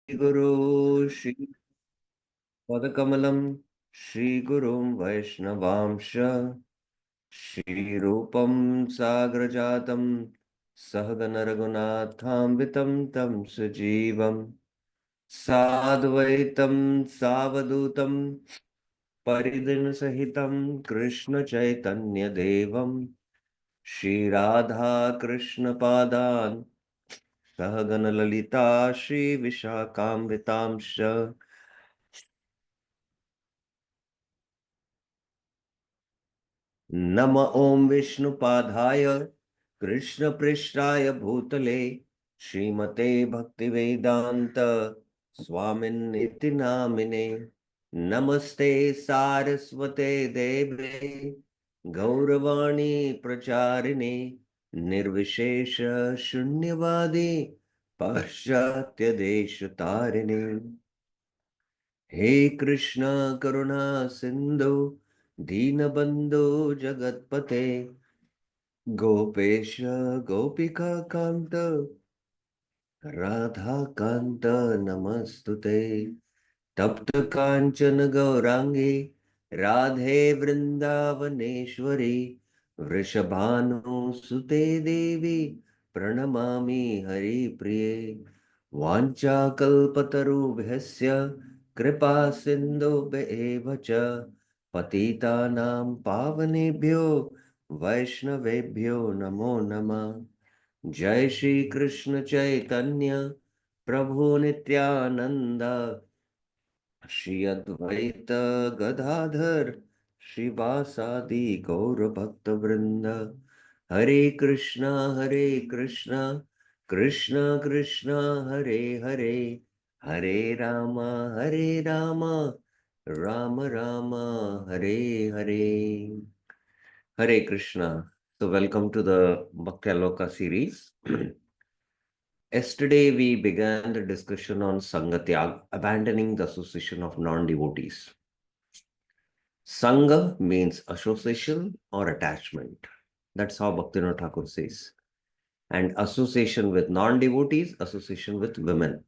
Guru Shri Padakamalam Shri Gurum Vaishnavamsha Shri Rupam Sagrajatam Sahagana Raghunatham Tam Sajivam Sadvaitam Savadutam Paridin Sahitam Krishna Chaitanya Devam Shri Radha Krishna Padan Sahagana Lalita Shri Vishakam नम ओम विष्णुपादाय कृष्णपृष्ठाय भूतले श्रीमते भक्तिवेदांत स्वामिन्निति नामिने नमस्ते सारस्वते देवे गौरवाणी प्रचारिणे निर्विशेष शून्यवादी पाश्चात्य देश तारिणे हे कृष्ण करुणा सिंधु दीनबंधु जगतपते गोपेश गोपिका कांत राधा कांत नमस्तुते तप्त कांचन गौरांगी राधे वृंदावनेश्वरी वृषभानुसुते देवी प्रणमामि हरिप्रिये वाञ्छाकल्पतरुभ्यस्य कृपा सिन्धुभ्येव च पतितानां पावनेभ्यो वैष्णवेभ्यो नमो नमः। जय श्री कृष्ण चैतन्य प्रभु नित्यानंद श्री अद्वैत गदाधर श्रीवासादि गौर भक्त वृंद हरे Krishna Krishna Krishna Hare Hare Hare Ram Ram Ram Hare Hare Hare Krishna. So welcome to the Bhaktyaloka series. Yesterday we began the discussion on Sanga Tyāgāt, abandoning the association of non-devotees. Sanga means association or attachment. That's how Bhaktivinoda Thakur says. And association with non-devotees, association with women.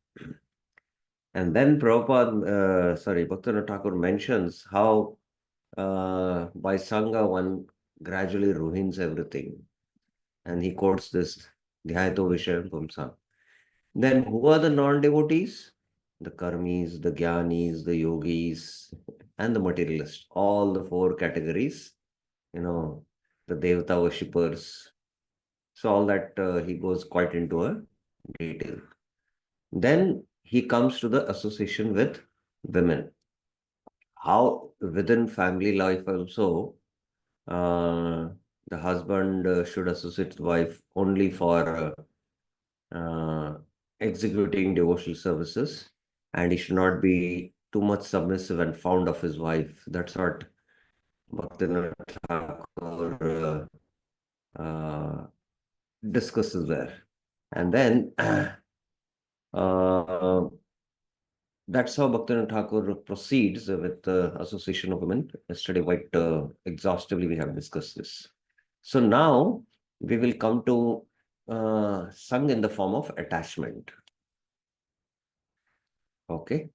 And then Bhaktivinoda Thakur mentions how by Sanga one gradually ruins everything. And he quotes this Dhyayato Vishayam Pumsa. Then who are the non-devotees? The karmis, the jnanis, the yogis, and the materialists. All the four categories, the devata worshippers. So all that he goes quite into a detail. Then he comes to the association with women. How within family life also, uh, the husband should associate the wife only for executing devotional services, and he should not be too much submissive and fond of his wife. That's what Bhaktivinoda Thakur discusses there. And then that's how Bhaktivinoda Thakur proceeds with the association of women. Yesterday, quite exhaustively, we have discussed this. So now we will come to Sang in the form of attachment. Okay.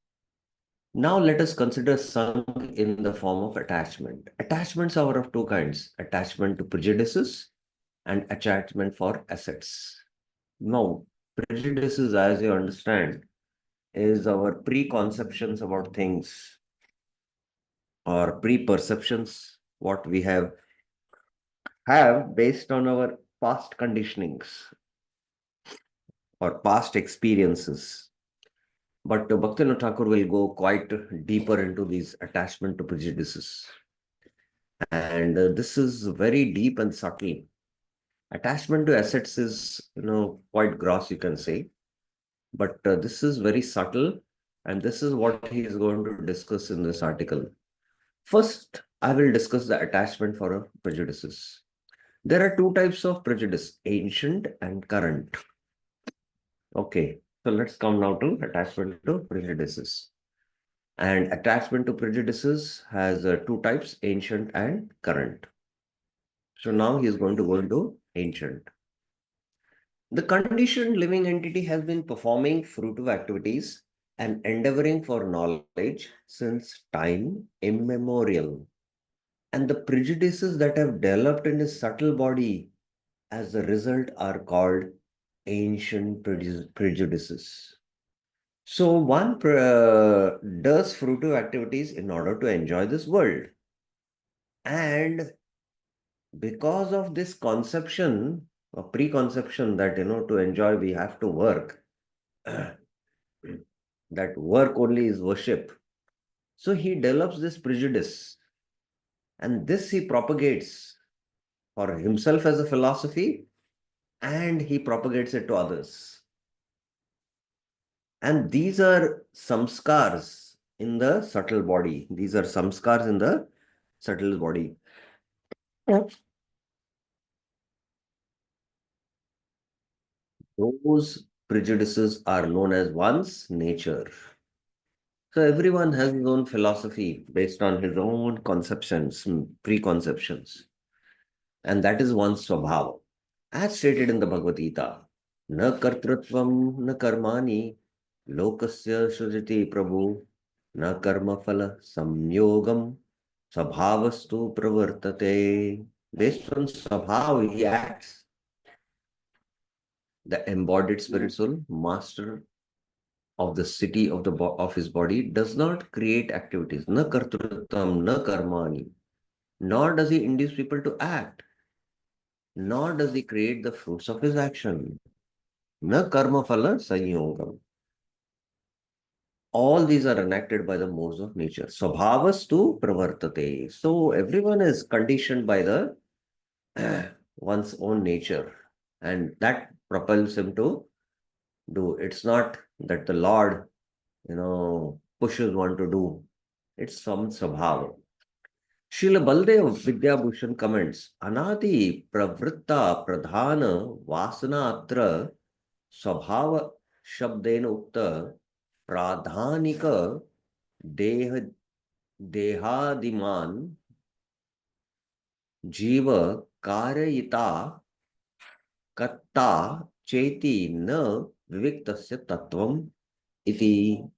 Now let us consider Sang in the form of attachment. Attachments are of two kinds: attachment to prejudices and attachment for assets. Now, prejudices, as you understand, is our preconceptions about things or pre-perceptions, what we have based on our past conditionings or past experiences. But Bhaktivinoda Thakur will go quite deeper into these attachment to prejudices. And this is very deep and subtle. Attachment to assets is, quite gross, you can say. But this is very subtle. And this is what he is going to discuss in this article. First, I will discuss the attachment for prejudices. There are two types of prejudice, ancient and current. Okay, so let's come now to attachment to prejudices. And attachment to prejudices has two types, ancient and current. So now he is going to go into ancient. The conditioned living entity has been performing fruitive activities and endeavoring for knowledge since time immemorial. And the prejudices that have developed in his subtle body as a result are called ancient prejudices. So one does fruitive activities in order to enjoy this world. And because of this conception or preconception that, to enjoy we have to work, that work only is worship. So he develops this prejudice, and this he propagates for himself as a philosophy, and he propagates it to others. And these are samskars in the subtle body. These are samskars in the subtle body. Yep. Those prejudices are known as one's nature. So everyone has his own philosophy based on his own conceptions, preconceptions. And that is one's swabhava. As stated in the Bhagavad Gita, na kartrutvam na karmani lokasya shrujati prabhu na karma phala samyogam sabhavastu pravartate. Based on sabhav, he acts. The embodied spirit soul, master of the city of of his body, does not create activities. Na kartrutvam na karmani. Nor does he induce people to act. Nor does he create the fruits of his action. Na karma phala sanyogam. All these are enacted by the modes of nature. Swabhavas tu pravartate. So everyone is conditioned by the one's own nature, and that propels him to do. It's not that the Lord, pushes one to do. It's some swabhava. Srila Baldev Vidyabhushan comments, Anadi pravritta pradhana vasana atra स्वभाव शब्देन उक्त प्राधानिक देह देहादिमान जीव कारयिता कत्ता चेति न विविक्तस्य तत्वम इति.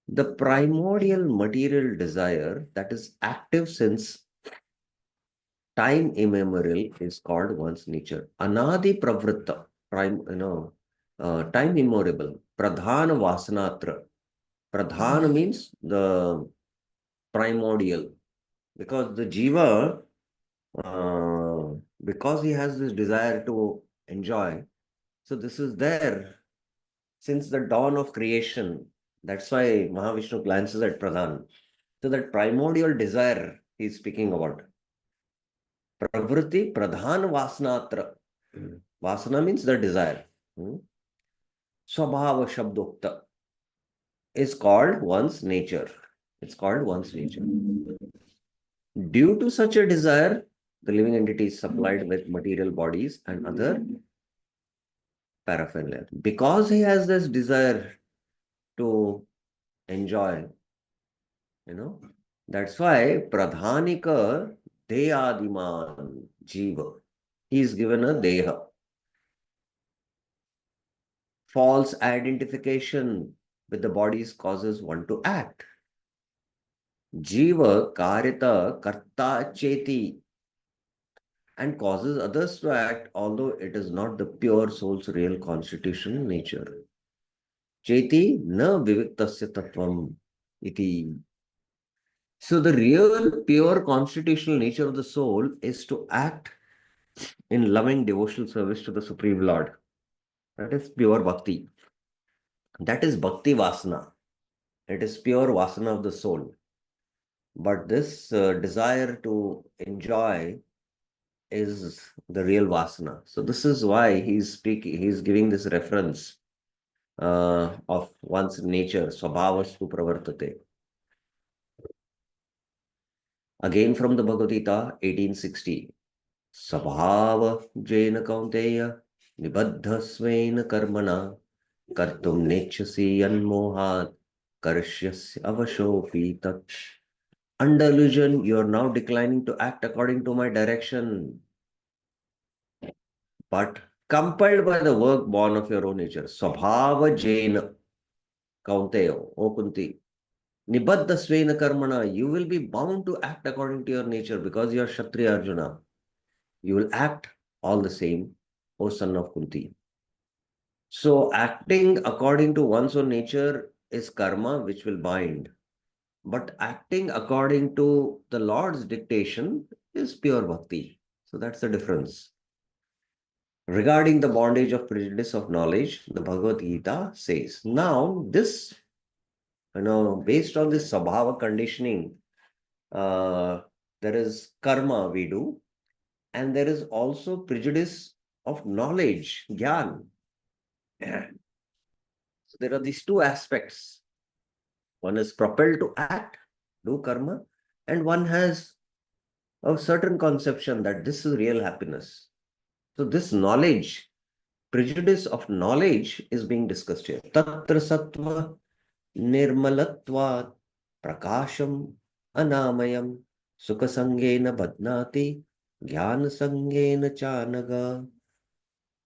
The primordial material desire that is active since time immemorial is called one's nature. Anadi pravritta, time immemorial. Pradhana vasanatra. Pradhana means the primordial, because the jiva, because he has this desire to enjoy, so this is there since the dawn of creation. That's why Mahavishnu glances at Pradhan. So that primordial desire he's speaking about. Pravritti Pradhan Vasanatra. Vasana means the desire. Swabhava Shabdokta is called one's nature. It's called one's nature. Due to such a desire, the living entity is supplied with material bodies and other paraphernalia. Because he has this desire to enjoy, that's why Pradhanika Deyadiman Jiva. He is given a Deha. False identification with the bodies causes one to act. Jiva Karita Karta Cheti, and causes others to act, although it is not the pure soul's real constitutional nature. Cheti na viviktasya tattvam iti. So the real pure constitutional nature of the soul is to act in loving devotional service to the Supreme Lord. That is pure bhakti. That is bhakti vasana. It is pure vasana of the soul. But this desire to enjoy is the real vasana. So this is why he's giving this reference of one's nature, swabhavastu pravartate. Again from the Bhagavad Gita, 1860. Sabhava jena kaunteya nibaddhasvena karmana kartum nechasi yanmohat karishyasya avashopi tat. Under illusion, you are now declining to act according to my direction, but compelled by the work born of your own nature. Swabhava jena. Kaunteyo, O Kunti. Nibaddha svena karmana, you will be bound to act according to your nature because you are Kshatriya Arjuna. You will act all the same, O son of Kunti. So, acting according to one's own nature is karma, which will bind. But acting according to the Lord's dictation is pure bhakti. So, that's the difference. Regarding the bondage of prejudice of knowledge, the Bhagavad Gita says, now this, based on this sabhava conditioning, uh, there is karma we do, and there is also prejudice of knowledge, gyan. So there are these two aspects. One is propelled to act, do karma, and one has a certain conception that this is real happiness. So this knowledge, prejudice of knowledge is being discussed here. Tatra sattva nirmalatvat prakasham anamayam sukha sangena badnati jnana sangena chanaga.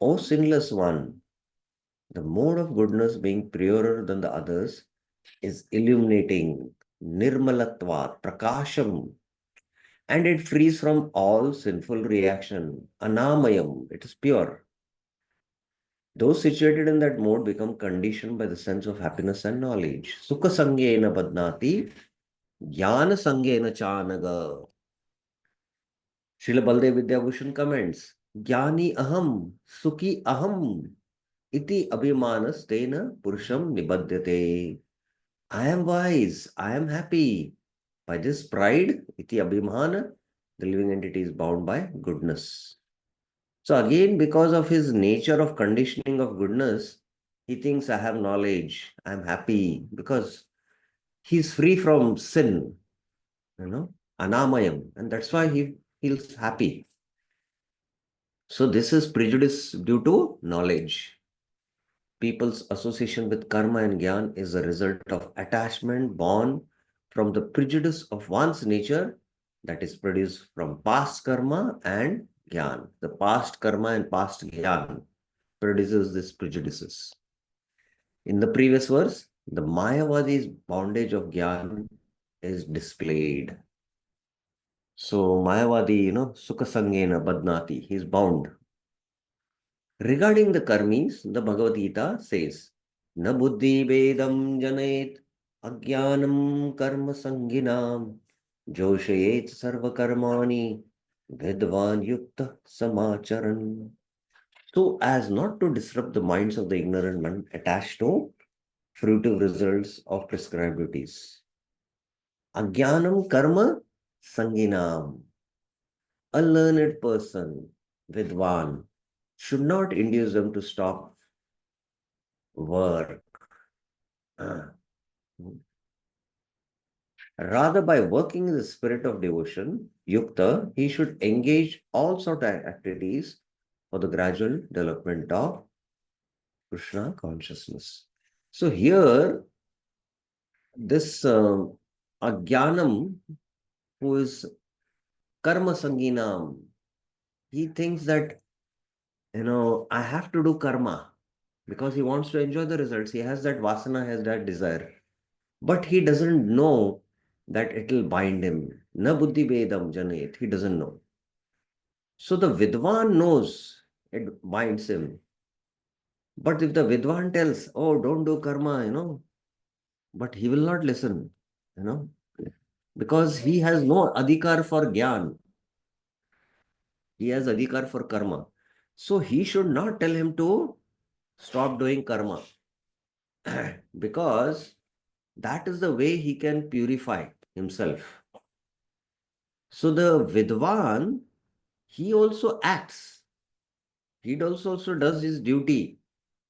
O sinless one, the mode of goodness being purer than the others is illuminating, nirmalatvat, prakasham, and it frees from all sinful reaction, anamayam, it is pure. Those situated in that mode become conditioned by the sense of happiness and knowledge. Sukha sangena badnati, jnana sangena chanaga. Srila Baldev Vidyabhushan comments, Jnani aham, sukhi aham, iti abhimanas tena purusham nibadyate. I am wise, I am happy. By this pride, iti abhimana, the living entity is bound by goodness. So again, because of his nature of conditioning of goodness, he thinks I have knowledge, I am happy, because he's free from sin, anamayam, and that's why he feels happy. So this is prejudice due to knowledge. People's association with karma and gyan is a result of attachment born from the prejudice of one's nature that is produced from past karma and gyan. The past karma and past gyan produces these prejudices. In the previous verse, the Mayavadi's bondage of gyan is displayed. So Mayavadi, Sukha Sangena Badnati, he is bound. Regarding the karmis, the Bhagavad Gita says, Na buddhi vedam janayet agyanam karma sanginam joshayet sarva karmani vidvan yukta samacharan. So as not to disrupt the minds of the ignorant man attached to fruitive results of prescribed duties. Agyanam karma sanginam. A learned person, vidwan, should not induce them to stop work. Rather, by working in the spirit of devotion, yukta, he should engage all sort of activities for the gradual development of Krishna consciousness. So here, this Agyanam, who is Karma Sanginam, he thinks that, I have to do karma because he wants to enjoy the results. He has that vasana, has that desire. But he doesn't know that it will bind him. Na buddhi vedam janayet. He doesn't know. So the Vidwan knows it binds him. But if the Vidwan tells, oh, don't do karma, but he will not listen, because he has no adhikar for gyan. He has adhikar for karma. So he should not tell him to stop doing karma because that is the way he can purify himself. So the Vidwan, he also acts. He also does his duty,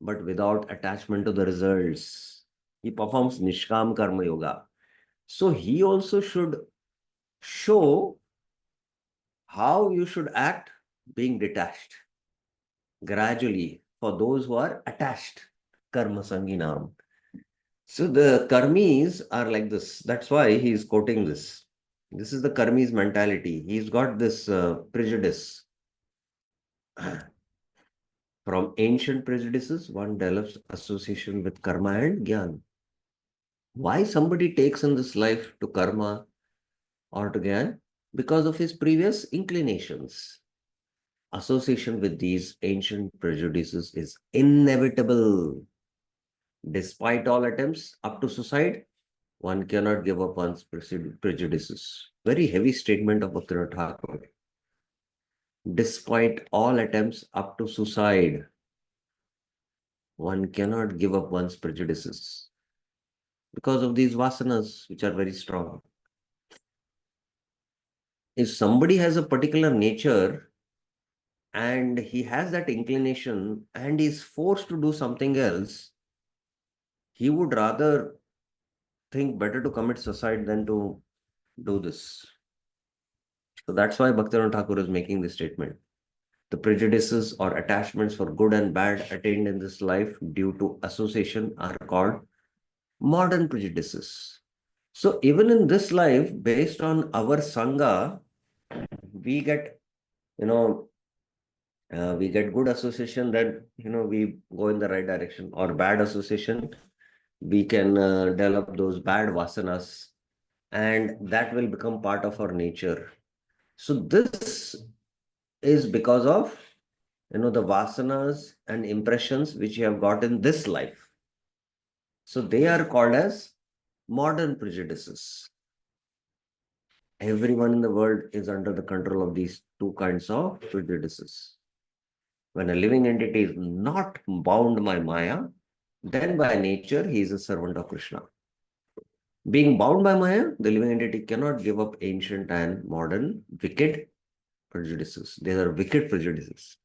but without attachment to the results. He performs Nishkam Karma Yoga. So he also should show how you should act being detached gradually for those who are attached. Karma Sanginam. So the karmis are like this. That's why he is quoting this. This is the karmis mentality. He's got this prejudice. From ancient prejudices, one develops association with karma and gyan. Why somebody takes in this life to karma or to gyan? Because of his previous inclinations. Association with these ancient prejudices is inevitable. Despite all attempts up to suicide, one cannot give up one's prejudices. Very heavy statement of Bhaktivinoda Thakur. Despite all attempts up to suicide, one cannot give up one's prejudices because of these vasanas, which are very strong. If somebody has a particular nature and he has that inclination and is forced to do something else, he would rather think better to commit suicide than to do this. So that's why Bhaktivinoda Thakur is making this statement. The prejudices or attachments for good and bad attained in this life due to association are called modern prejudices. So even in this life, based on our Sanga, we get, we get good association, then, we go in the right direction, or bad association, we can develop those bad vasanas, and that will become part of our nature. So this is because of, the vasanas and impressions which you have got in this life. So they are called as modern prejudices. Everyone in the world is under the control of these two kinds of prejudices. When a living entity is not bound by Maya, then by nature he is a servant of Krishna. Being bound by Maya, the living entity cannot give up ancient and modern wicked prejudices. These are wicked prejudices.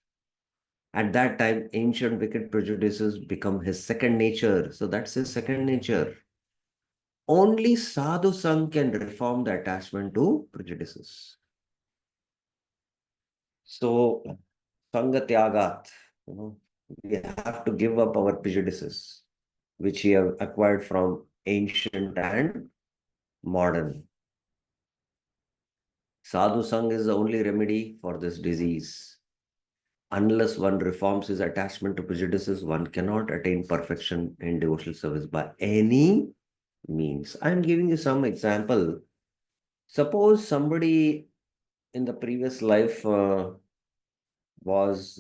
At that time, ancient wicked prejudices become his second nature. So that's his second nature. Only sadhu sang can reform the attachment to prejudices. So, Sanga Tyāgāt, we have to give up our prejudices, which we have acquired from ancient and modern. Sadhu sang is the only remedy for this disease. Unless one reforms his attachment to prejudices, one cannot attain perfection in devotional service by any means. I am giving you some example. Suppose somebody in the previous life was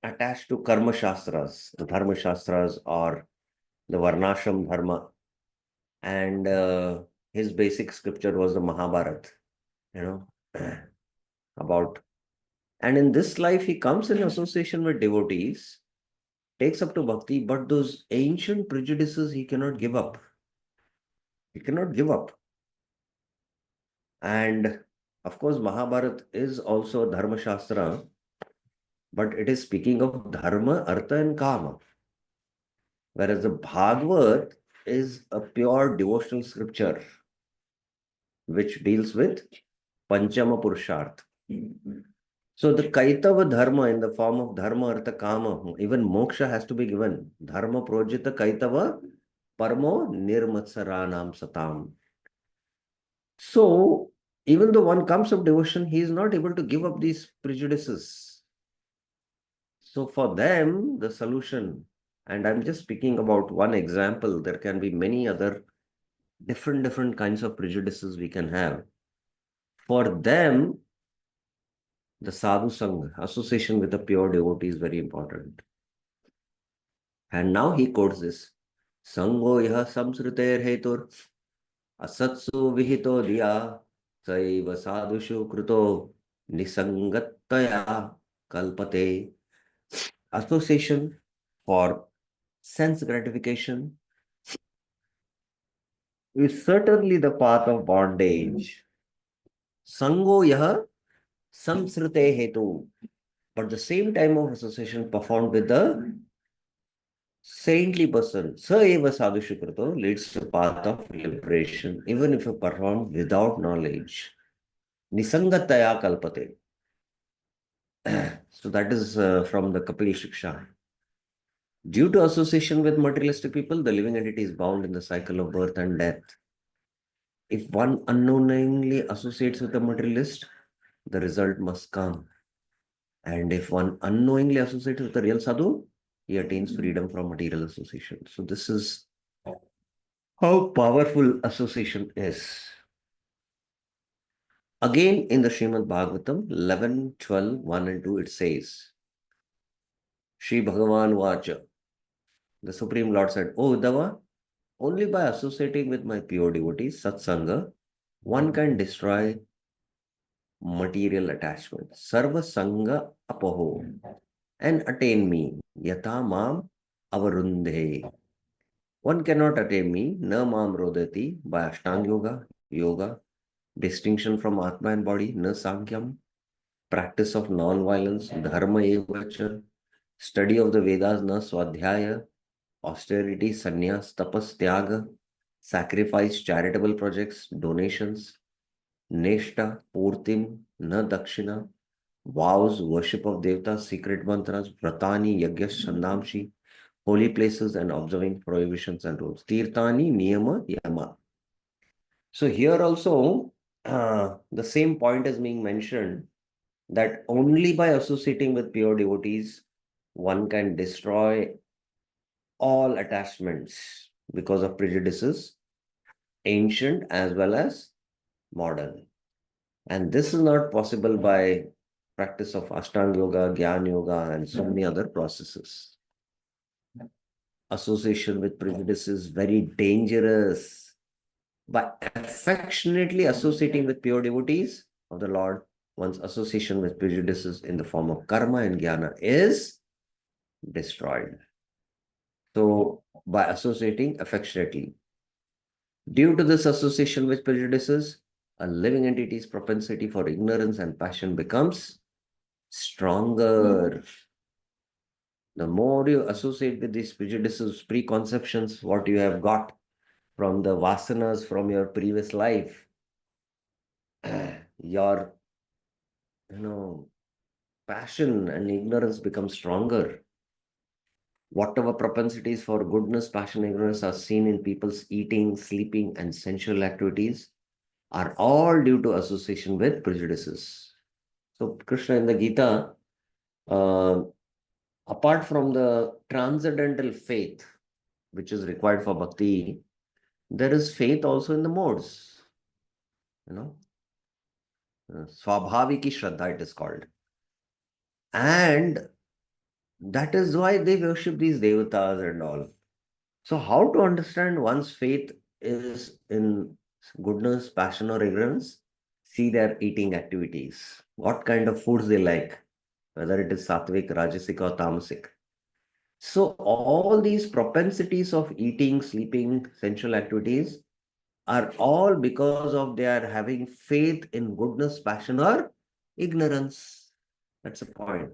attached to karma shastras, the dharma shastras, or the varnashram dharma, and his basic scripture was the Mahabharata, about. And in this life, he comes in association with devotees, takes up to bhakti, but those ancient prejudices he cannot give up. He cannot give up. And of course, Mahabharata is also a dharma shastra, but it is speaking of dharma, artha, and kama. Whereas the Bhagavad is a pure devotional scripture which deals with Panchama Purusharth. So the Kaitava Dharma in the form of Dharma, Artha, Kama, even moksha has to be given. Dharma Projita Kaitava Parmo Nirmatsaranam Satam. So even though one comes of devotion, he is not able to give up these prejudices. So for them, the solution, and I'm just speaking about one example, there can be many other different kinds of prejudices we can have. For them, the sadhu sangha, association with the pure devotee, is very important. And now he quotes this. Sango yaha samsriter hetur asatsu vihito diya saiva sadhushu kruto nisangattaya kalpate. Association for sense gratification is certainly the path of bondage. Sango yaha samsrite hetu. But the same time of association performed with the saintly person, sa eva sadhu shukrato, leads to path of liberation, even if you perform without knowledge. Nisangataya kalpate. So that is from the Kapil Shiksha. Due to association with materialistic people, the living entity is bound in the cycle of birth and death. If one unknowingly associates with a materialist, the result must come. And if one unknowingly associates with the real sadhu, he attains freedom from material association. So this is how powerful association is. Again, in the Srimad Bhagavatam 11, 12, 1 and 2, it says, Shri Bhagavan Vacha, the Supreme Lord said, O Uddhava, only by associating with my pure devotees, Satsanga, one can destroy material attachment. Sarva Sanga Apaho, and attain me, Yata Mam Avarundhe. One cannot attain me, Na Mam Rodati, by Ashtanga Yoga, distinction from Atma and body, Na Sankyam, practice of non-violence, Dharma Evacha, study of the Vedas, Na Swadhyaya, austerity, sannyas, tapas, tyaga, sacrifice, charitable projects, donations, neshta, purtim, na dakshina, vows, worship of devatas, secret mantras, vratani, yagyas, chandamshi, holy places, and observing prohibitions and rules. Tirtani, niyama, yama. So here also, the same point is being mentioned that only by associating with pure devotees, one can destroy all attachments because of prejudices, ancient as well as modern. And this is not possible by practice of Ashtanga Yoga, Gyan Yoga, and so many other processes. Association with prejudice is very dangerous. By affectionately associating with pure devotees of the Lord, one's association with prejudices in the form of karma and jnana is destroyed. So, by associating affectionately, due to this association with prejudices, a living entity's propensity for ignorance and passion becomes stronger. The more you associate with these prejudices, preconceptions, what you have got from the vasanas from your previous life, your passion and ignorance become stronger. Whatever propensities for goodness, passion, ignorance are seen in people's eating, sleeping, and sensual activities are all due to association with prejudices. So Krishna in the Gita, uh, apart from the transcendental faith, which is required for bhakti, there is faith also in the modes. Swabhaviki Shraddha it is called. And that is why they worship these devatas and all. So how to understand one's faith is in goodness, passion or ignorance? See their eating activities. What kind of foods they like, whether it is sattvic, rajasic or tamasic. So all these propensities of eating, sleeping, sensual activities are all because of they are having faith in goodness, passion or ignorance. That's the point.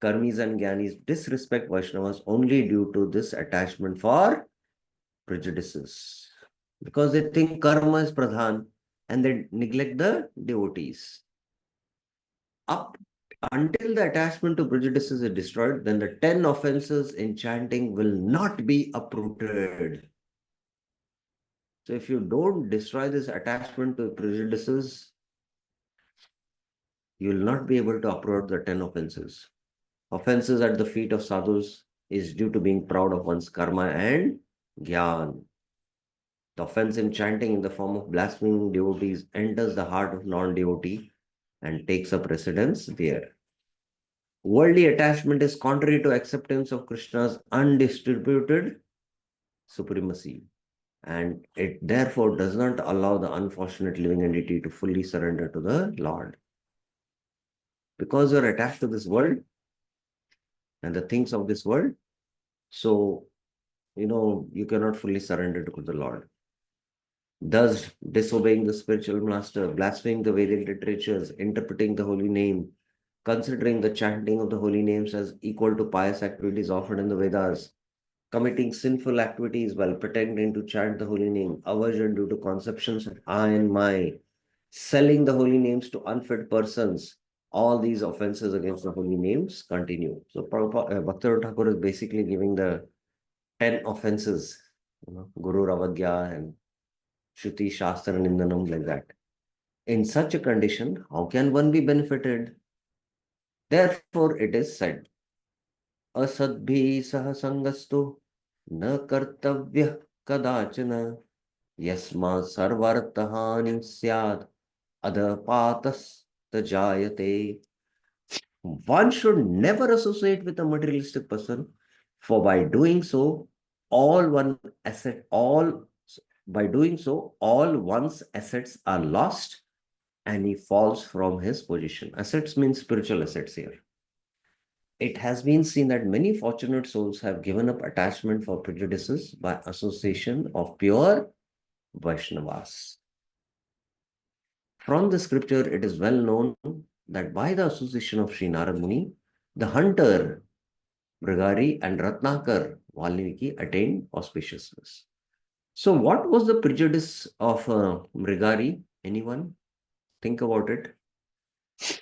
Karmis and Gyanis disrespect Vaishnavas only due to this attachment for prejudices. Because they think karma is pradhan and they neglect the devotees. Up until the attachment to prejudices is destroyed, then the 10 offenses in chanting will not be uprooted. So if you don't destroy this attachment to prejudices, you will not be able to uproot the 10 offenses. Offenses at the feet of sadhus is due to being proud of one's karma and gyan. The offense in chanting in the form of blaspheming devotees enters the heart of non-devotee and takes up residence there. Worldly attachment is contrary to acceptance of Krishna's undistributed supremacy, and it therefore does not allow the unfortunate living entity to fully surrender to the Lord. Because you are attached to this world and the things of this world, so you cannot fully surrender to the Lord. Thus, disobeying the spiritual master, blaspheming the Vedic literatures, interpreting the holy name, considering the chanting of the holy names as equal to pious activities offered in the Vedas, committing sinful activities while pretending to chant the holy name, aversion due to conceptions of I and my, selling the holy names to unfit persons, all these offenses against the holy names continue. So Bhaktivinoda Thakur is basically giving the 10 offenses, Guru Ravagya and Shruti Shastra Nindanam, like that. In such a condition, how can one be benefited? Therefore, it is said, Asadbhi sahasangastu na kartavya kadachana yasma sarvartahani syad adapatas tajayate. One should never associate with a materialistic person, for by doing so, all one asset, all by doing so, all one's assets are lost and he falls from his position. Assets means spiritual assets here. It has been seen that many fortunate souls have given up attachment for prejudices by association of pure Vaishnavas. From the scripture, it is well known that by the association of Sri Narad Muni, the hunter, Brigari, and Ratnakar Valmiki attained auspiciousness. So, what was the prejudice of Brigari? Anyone? Think about it.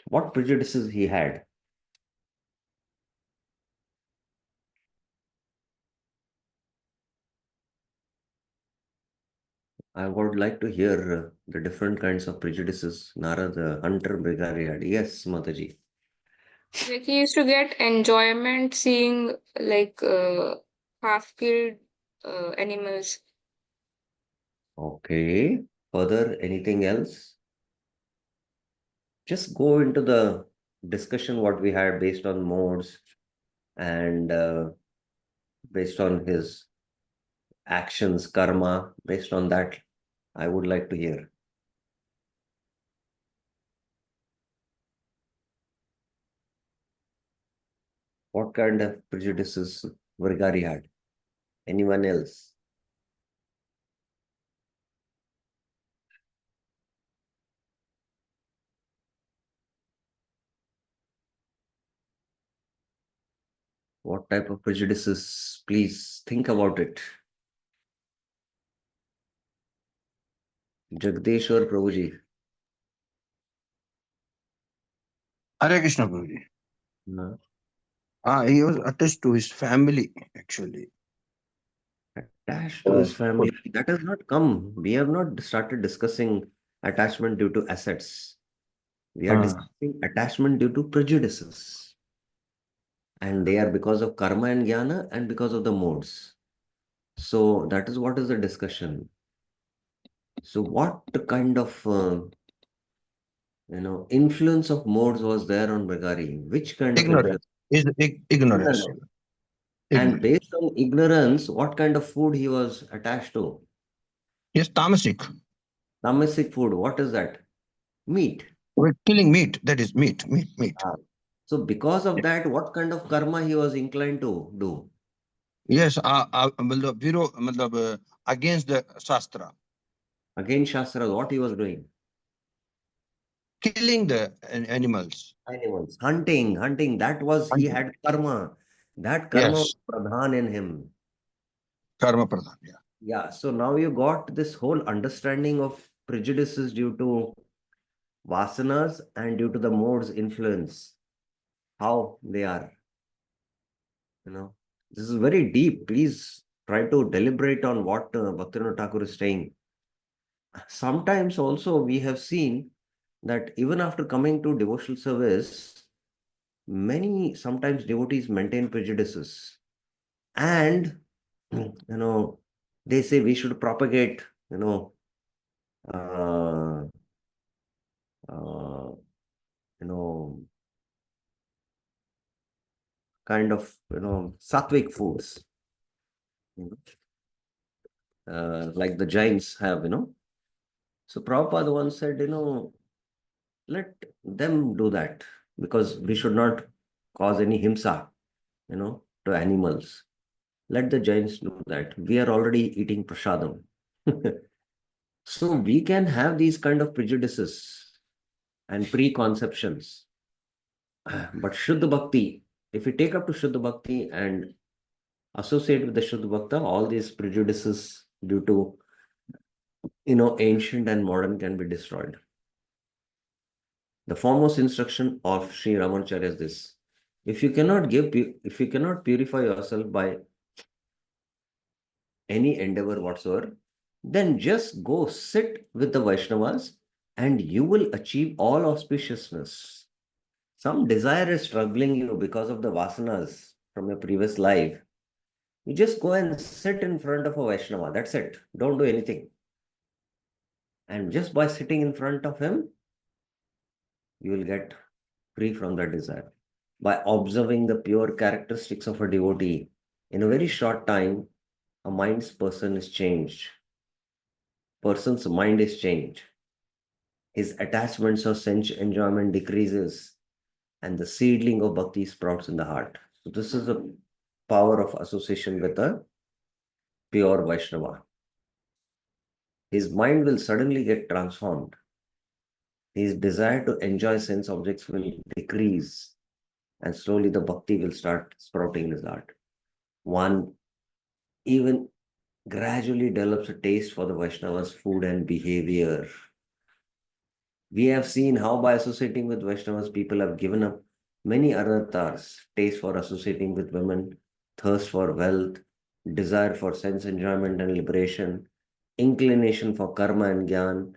What prejudices he had? I would like to hear the different kinds of prejudices Nara, the hunter, Brigari had. Yes, Mataji. Like he used to get enjoyment seeing like half-killed animals. Okay. Further, anything else? Just go into the discussion what we had based on modes and based on his actions, karma. Based on that, I would like to hear. What kind of prejudices Brigari had? Anyone else? What type of prejudices? Please think about it. Jagdeshwar Prabhuji. Hare Krishna Prabhuji. No. He was attached to his family, actually. Attached to his family. That has not come. We have not started discussing attachment due to assets. We are discussing attachment due to prejudices. And they are because of karma and jnana and because of the modes. So that is what is the discussion. So what kind of influence of modes was there on Brigari? Which kind of Ignorance. influence? Ignorance. And based on ignorance, what kind of food he was attached to? Yes, tamasic. Tamasic food. What is that? Meat. We're killing meat. That is meat. So because of that, what kind of karma he was inclined to do? Yes, against the Shastra. Against Shastra, what he was doing? Killing the animals. Animals. Hunting. That was, he had karma. That karma was pradhan in him. Karma pradhan, yeah. Yeah. So now you got this whole understanding of prejudices due to vasanas and due to the modes influence. How they are. This is very deep. Please try to deliberate on what Bhaktivinoda Thakur is saying. Sometimes also we have seen that even after coming to devotional service, sometimes devotees maintain prejudices. And, they say we should propagate, uh, uh, kind of, sattvic foods, like the Jains have, So Prabhupada once said, let them do that because we should not cause any himsa, to animals. Let the Jains do that. We are already eating prasadam. So we can have these kind of prejudices and preconceptions. But Shuddha Bhakti, if we take up to Shuddha Bhakti and associate with the Shuddha Bhakta, all these prejudices due to ancient and modern can be destroyed. The foremost instruction of Sri Ramanacharya is this: if you cannot purify yourself by any endeavor whatsoever, then just go sit with the Vaishnavas and you will achieve all auspiciousness. Some desire is struggling you because of the vasanas from your previous life. You just go and sit in front of a Vaishnava. That's it. Don't do anything. And just by sitting in front of him, you will get free from that desire. By observing the pure characteristics of a devotee, in a very short time, a mind's person is changed. Person's mind is changed. His attachments or sense enjoyment decreases, and the seedling of bhakti sprouts in the heart. So this is the power of association with a pure Vaishnava. His mind will suddenly get transformed. His desire to enjoy sense objects will decrease, and slowly the bhakti will start sprouting in his heart. One even gradually develops a taste for the Vaishnava's food and behavior. We have seen how by associating with Vaishnavas, people have given up many anarthas: taste for associating with women, thirst for wealth, desire for sense enjoyment and liberation, inclination for karma and jnana,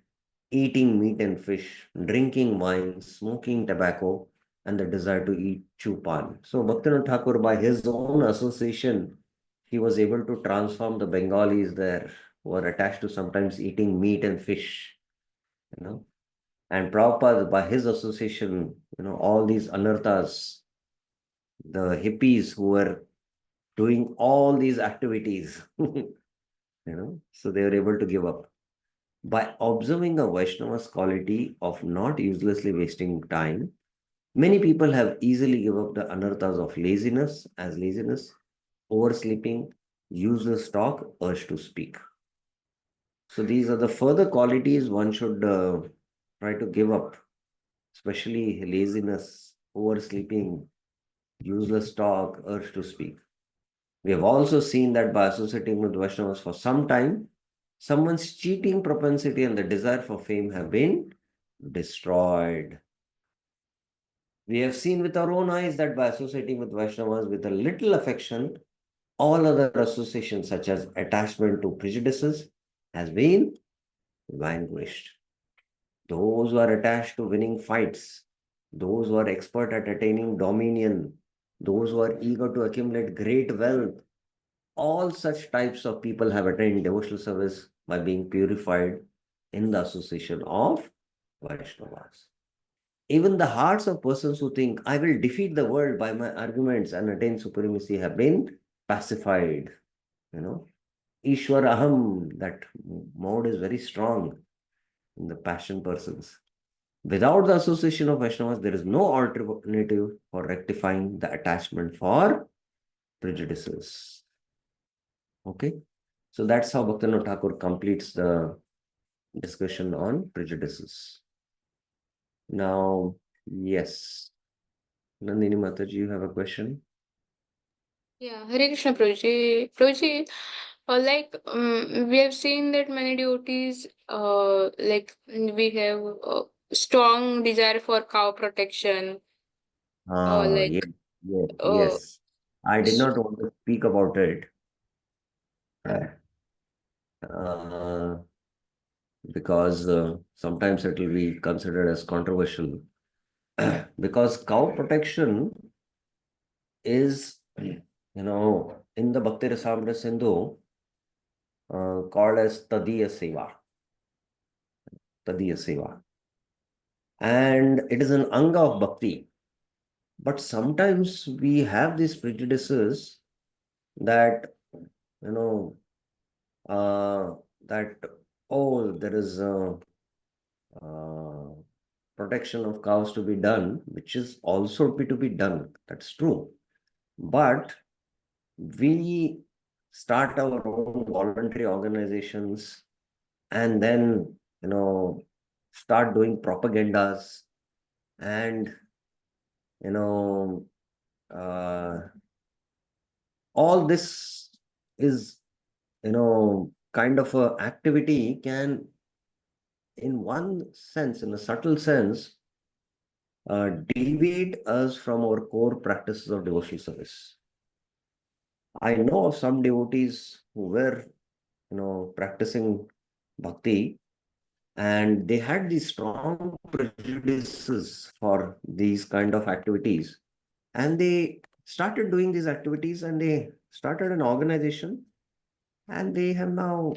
eating meat and fish, drinking wine, smoking tobacco, and the desire to eat chew pan. So Bhaktivinoda Thakur, by his own association, he was able to transform the Bengalis there who are attached to sometimes eating meat and fish, you know. And Prabhupada, by his association, all these anarthas, the hippies who were doing all these activities, so they were able to give up. By observing a Vaishnava's quality of not uselessly wasting time, many people have easily given up the anarthas of laziness, oversleeping, useless talk, urge to speak. So these are the further qualities one should try to give up, especially laziness, oversleeping, useless talk, urge to speak. We have also seen that by associating with Vaishnavas for some time, someone's cheating propensity and the desire for fame have been destroyed. We have seen with our own eyes that by associating with Vaishnavas with a little affection, all other associations such as attachment to prejudices has been vanquished. Those who are attached to winning fights, those who are expert at attaining dominion, those who are eager to accumulate great wealth, all such types of people have attained devotional service by being purified in the association of Vaishnavas. Even the hearts of persons who think, I will defeat the world by my arguments and attain supremacy, have been pacified. Ishwar Aham, that mode is very strong in the passion persons. Without the association of Vaishnavas, there is no alternative for rectifying the attachment for prejudices. Okay, so that's how Bhaktivinoda Thakur completes the discussion on prejudices. Now, yes, Nandini Mataji, you have a question? Yeah, Hare Krishna Prabhuji. Prabhuji, we have seen that many devotees, we have strong desire for cow protection, or Yes, yes, uh, yes. I did s- not want to speak about it uh, because sometimes it will be considered as controversial. Because cow protection is, in the Bhakti Rasamrita Sindhu, called as Tadiya Seva. Tadiya Seva. And it is an Anga of Bhakti. But sometimes we have these prejudices that, you know, that, oh, there is uh, protection of cows to be done, which is also to be done. That's true. But we start our own voluntary organizations and then, start doing propagandas and, you know, uh, all this is, kind of a activity can, in one sense, in a subtle sense, deviate us from our core practices of devotional service. I know of some devotees who were, practicing bhakti, and they had these strong prejudices for these kind of activities, and they started doing these activities, and they started an organization, and they have now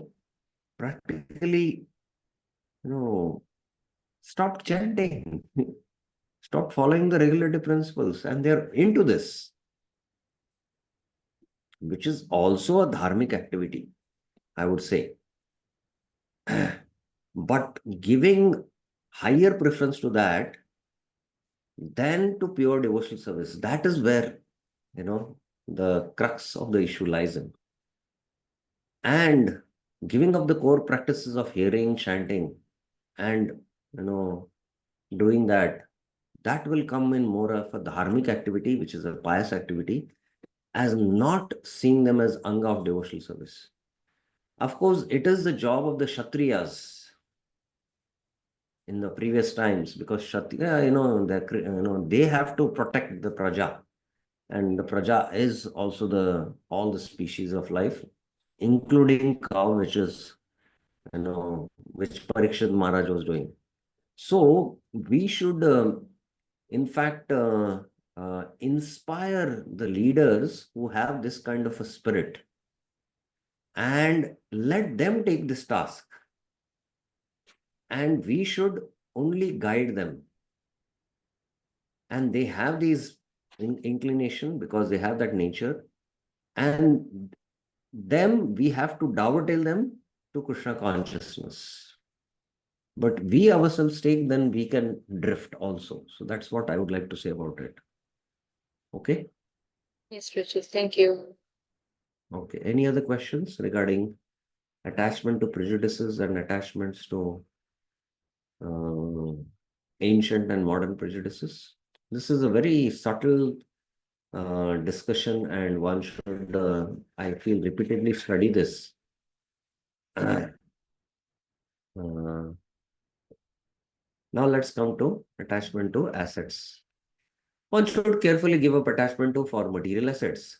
practically, stopped chanting, stopped following the regulative principles, and they're into this, which is also a dharmic activity, I would say. But giving higher preference to that than to pure devotional service, that is where, the crux of the issue lies in. And giving up the core practices of hearing, chanting, and, doing that will come in more of a dharmic activity, which is a pious activity, as not seeing them as anga of devotional service. Of course, it is the job of the Kshatriyas in the previous times, because Kshatriya, they have to protect the praja. And the praja is also all the species of life, including cow, which Parikshit Maharaj was doing. So we should, in fact, inspire the leaders who have this kind of a spirit and let them take this task. And we should only guide them. And they have these inclination because they have that nature. And them, we have to dovetail them to Krishna consciousness. But we ourselves take, then we can drift also. So that's what I would like to say about it. Okay? Yes, Ruchi, thank you. Okay. Any other questions regarding attachment to prejudices and attachments to ancient and modern prejudices? This is a very subtle discussion, and one should, I feel, repeatedly study this. Now let's come to attachment to assets. One should carefully give up attachment to for material assets.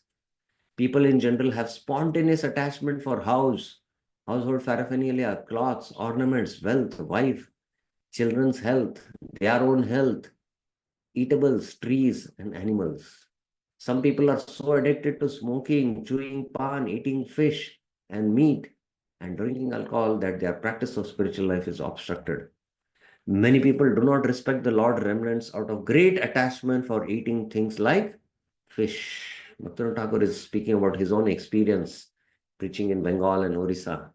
People in general have spontaneous attachment for household paraphernalia, clothes, ornaments, wealth, wife, children's health, their own health, eatables, trees, and animals. Some people are so addicted to smoking, chewing pan, eating fish and meat, and drinking alcohol that their practice of spiritual life is obstructed. Many people do not respect the Lord remnants out of great attachment for eating things like fish. Bhaktivinoda Thakur is speaking about his own experience preaching in Bengal and Orissa.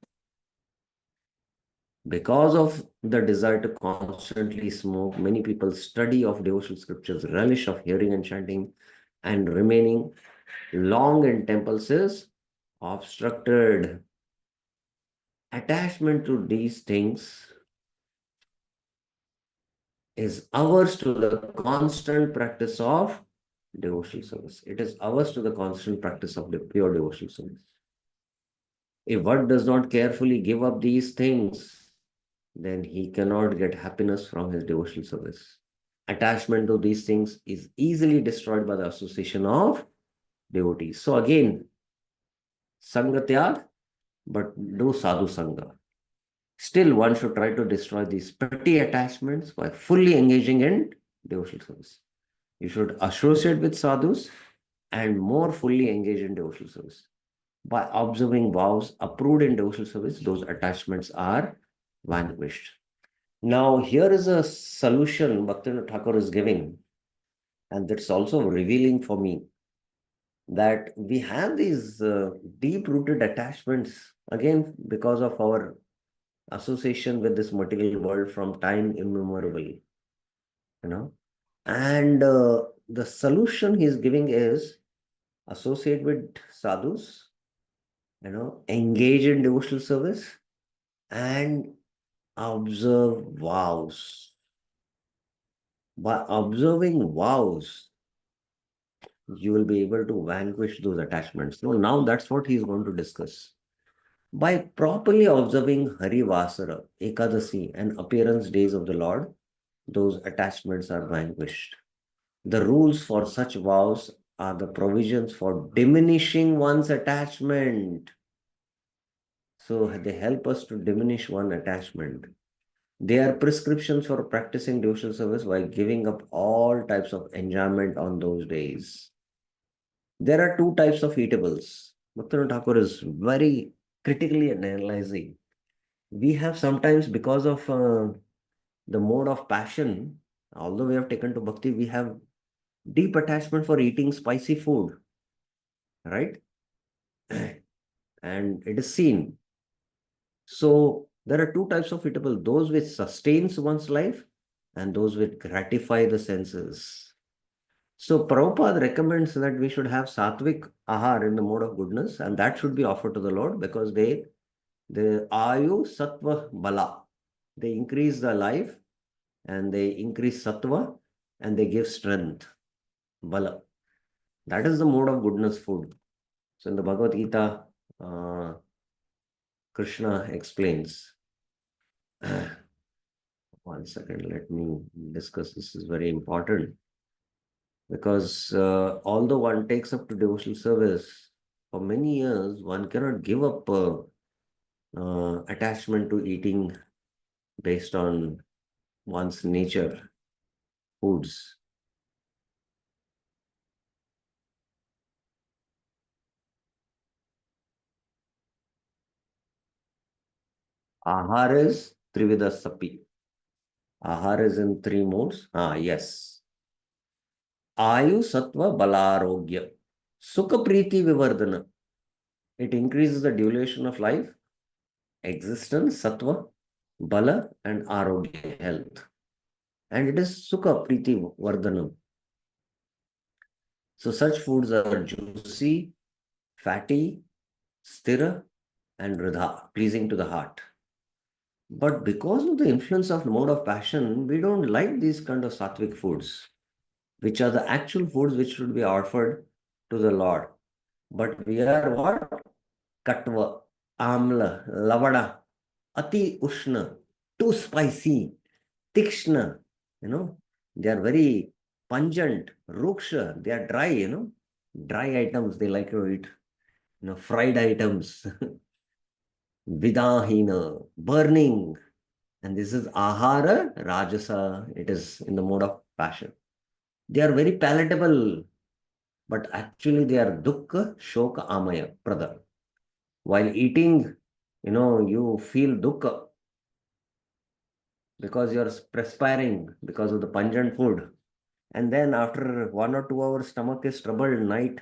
Because of the desire to constantly smoke, many people study of devotional scriptures, relish of hearing and chanting, and remaining long in temples is obstructed. Attachment to these things is ours to the constant practice of devotional service. It is ours to the constant practice of the pure devotional service. If one does not carefully give up these things, then he cannot get happiness from his devotional service. Attachment to these things is easily destroyed by the association of devotees. So again, Sanga Tyāgāt, but do sadhu Sanga. Still, one should try to destroy these petty attachments by fully engaging in devotional service. You should associate with sadhus and more fully engage in devotional service. By observing vows approved in devotional service, those attachments are vanquished. Now, here is a solution Bhaktivinoda Thakur is giving, and that's also revealing for me that we have these deep-rooted attachments, again, because of our association with this material world from time immemorial, and the solution he's giving is associate with sadhus, engage in devotional service, and observe vows. By observing vows, you will be able to vanquish those attachments. So now that's what he's going to discuss. By properly observing Hari Vasara, Ekadasi, and appearance days of the Lord, those attachments are vanquished. The rules for such vows are the provisions for diminishing one's attachment. So they help us to diminish one attachment. They are prescriptions for practicing devotional service by giving up all types of enjoyment on those days. There are two types of eatables. Bhaktivinoda Thakur is very critically analyzing. We have sometimes, because of the mode of passion, although we have taken to bhakti, we have deep attachment for eating spicy food, right? And it is seen. So there are two types of eatable, those which sustains one's life and those which gratify the senses. So Prabhupada recommends that we should have sattvic ahar in the mode of goodness, and that should be offered to the Lord because the ayu sattva bala, they increase the life and they increase sattva and they give strength, bala. That is the mode of goodness food. So in the Bhagavad Gita, Krishna explains. One second, let me discuss. This is very important because although one takes up to devotional service for many years, one cannot give up attachment to eating based on one's nature, foods. Ahar is Trivida Sapi. Ahar is in three modes. Yes. Ayu Sattva Balarogya. Sukha Priti Vivardhana. It increases the duration of life, existence, Sattva, Bala, and Arogya, health. And it is Sukha Priti Vardhanam. So such foods are juicy, fatty, sthira, and Ridha, pleasing to the heart. But because of the influence of the mode of passion, we don't like these kind of sattvic foods, which are the actual foods which should be offered to the Lord. But we are what? Katva, Amla, Lavada, Ati Ushna, too spicy, Tikshna, they are very pungent, Ruksha, they are dry, dry items they like to eat, fried items, Vidahina, burning. And this is Ahara, Rajasa, it is in the mode of passion. They are very palatable, but actually they are Dukkha, Shoka, Amaya, Prada. While eating, you feel Dukkha because you're perspiring because of the pungent food. And then after 1 or 2 hours, stomach is troubled night.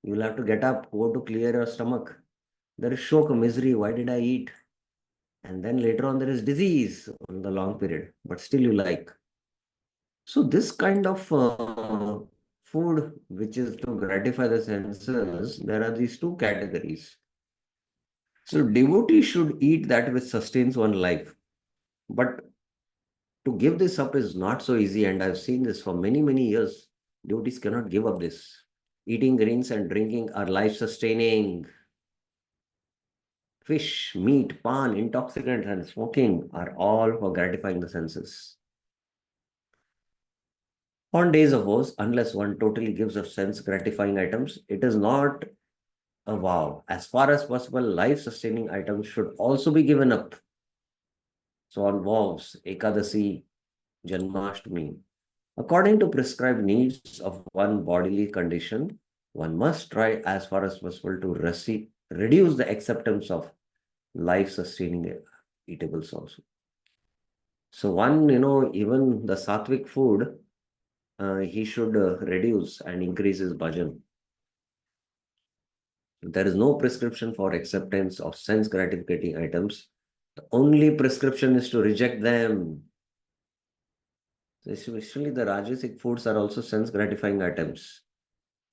You'll have to get up, go to clear your stomach. There is shock, misery. Why did I eat? And then later on, there is disease on the long period, but still you like. So this kind of food, which is to gratify the senses, there are these two categories. So devotee should eat that which sustains one life. But to give this up is not so easy, and I've seen this for many, many years. Devotees cannot give up this. Eating greens and drinking are life-sustaining. Fish, meat, pan, intoxicants, and smoking are all for gratifying the senses. On days of woes, unless one totally gives up sense-gratifying items, it is not a vow. As far as possible, life-sustaining items should also be given up. So on vows, Ekadasi, Janmashtami, according to prescribed needs of one bodily condition, one must try as far as possible to reduce the acceptance of life-sustaining eatables also. So one, even the sattvic food, he should reduce and increase his bhajan. There is no prescription for acceptance of sense-gratifying items. The only prescription is to reject them. So especially the Rajasic foods are also sense-gratifying items,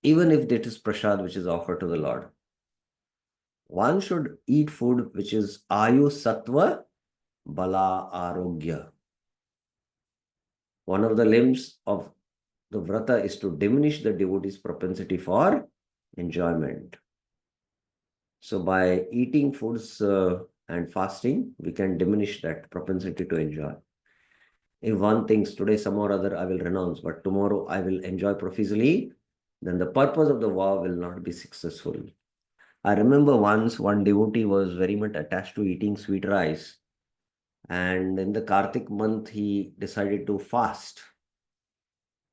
even if it is prasad which is offered to the Lord. One should eat food which is ayu sattva bala arogya. One of the limbs of the vrata is to diminish the devotee's propensity for enjoyment. So by eating foods and fasting, we can diminish that propensity to enjoy. If one thinks today some or other I will renounce, but tomorrow I will enjoy profusely, then the purpose of the vow will not be successful. I remember once one devotee was very much attached to eating sweet rice. And in the Kartik month, he decided to fast.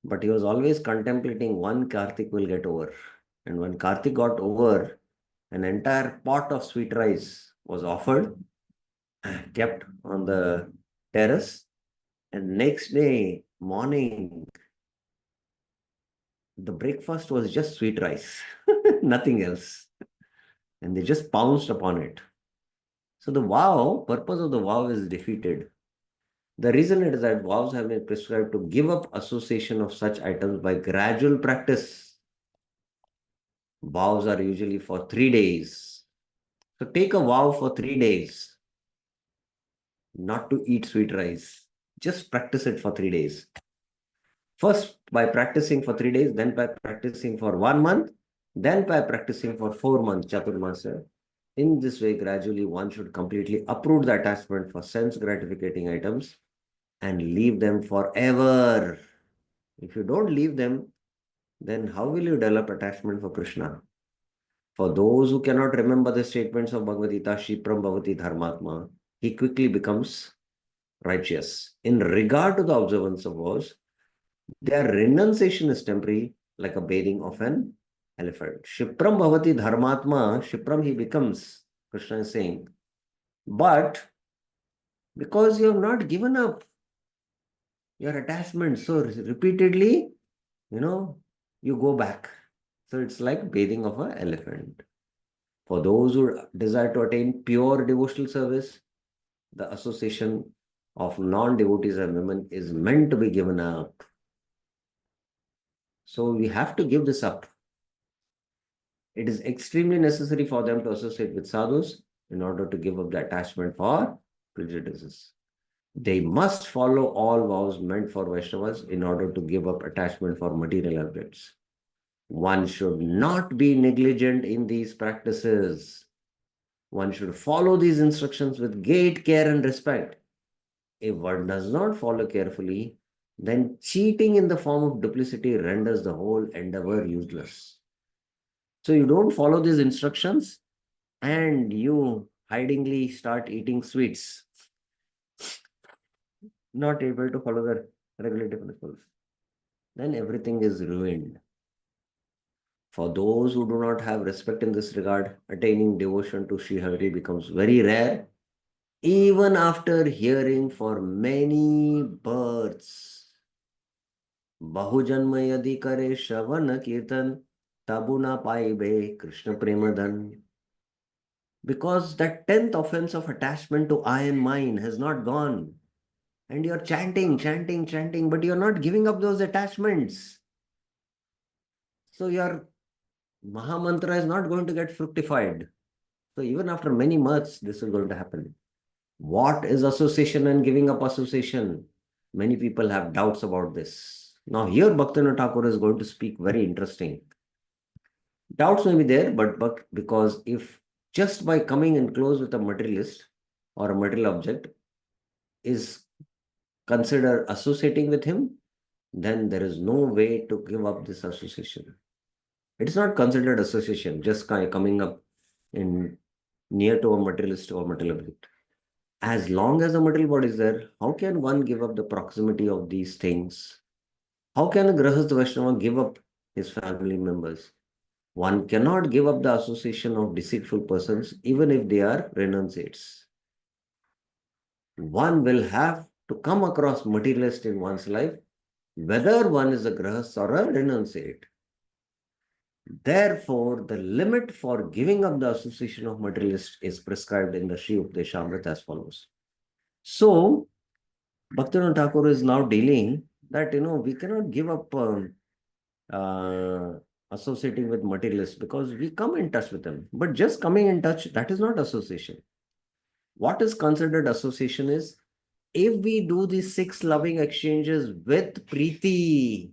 But he was always contemplating one Kartik will get over. And when Kartik got over, an entire pot of sweet rice was offered, kept on the terrace, and next day morning, the breakfast was just sweet rice, nothing else. And they just pounced upon it. So the vow, purpose of the vow is defeated. The reason it is that vows have been prescribed to give up association of such items by gradual practice. Vows are usually for 3 days. So take a vow for 3 days not to eat sweet rice. Just practice it for 3 days. First by practicing for 3 days, then by practicing for 1 month, then by practicing for 4 months, Chaturmasya. In this way, gradually one should completely uproot the attachment for sense gratificating items and leave them forever. If you don't leave them, then how will you develop attachment for Krishna? For those who cannot remember the statements of Bhagavad Gita, Shipram Bhavati Dharmatma, he quickly becomes righteous. In regard to the observance of vows, their renunciation is temporary, like a bathing of an elephant. Shipram Bhavati Dharmatma, Shipram he becomes, Krishna is saying. But because you have not given up your attachment, so repeatedly, you go back. So it's like bathing of an elephant. For those who desire to attain pure devotional service, the association of non-devotees and women is meant to be given up. So we have to give this up. It is extremely necessary for them to associate with sadhus in order to give up the attachment for prejudices. They must follow all vows meant for Vaishnavas in order to give up attachment for material objects. One should not be negligent in these practices. One should follow these instructions with great care and respect. If one does not follow carefully, then cheating in the form of duplicity renders the whole endeavor useless. So you don't follow these instructions and you hidingly start eating sweets, not able to follow the regulative principles. Then everything is ruined. For those who do not have respect in this regard, attaining devotion to Sri Hari becomes very rare, even after hearing for many births. Bahujanma yadi kare Shravana Kirtan, tabu na paibe Krishna Premadan. Because that 10th offense of attachment to I and mine has not gone. And you're chanting, chanting, chanting, but you're not giving up those attachments. So your Mahamantra is not going to get fructified. So even after many months, this is going to happen. What is association and giving up association? Many people have doubts about this. Now here Bhaktivinoda Thakur is going to speak very interesting. Doubts may be there, but because if just by coming in close with a materialist or a material object is considered associating with him, then there is no way to give up this association. It is not considered association, just coming up in near to a materialist or material object. As long as the material body is there, how can one give up the proximity of these things? How can a Grahastha Vaishnava give up his family members? One cannot give up the association of deceitful persons even if they are renunciates. One will have to come across materialist in one's life, whether one is a Grahastha or a renunciate. Therefore, the limit for giving up the association of materialist is prescribed in the Sri Updeshamrita as follows. So, Bhaktivinoda Thakur is now dealing that, we cannot give up associating with materialists because we come in touch with them. But just coming in touch, that is not association. What is considered association is if we do these 6 loving exchanges with Preeti,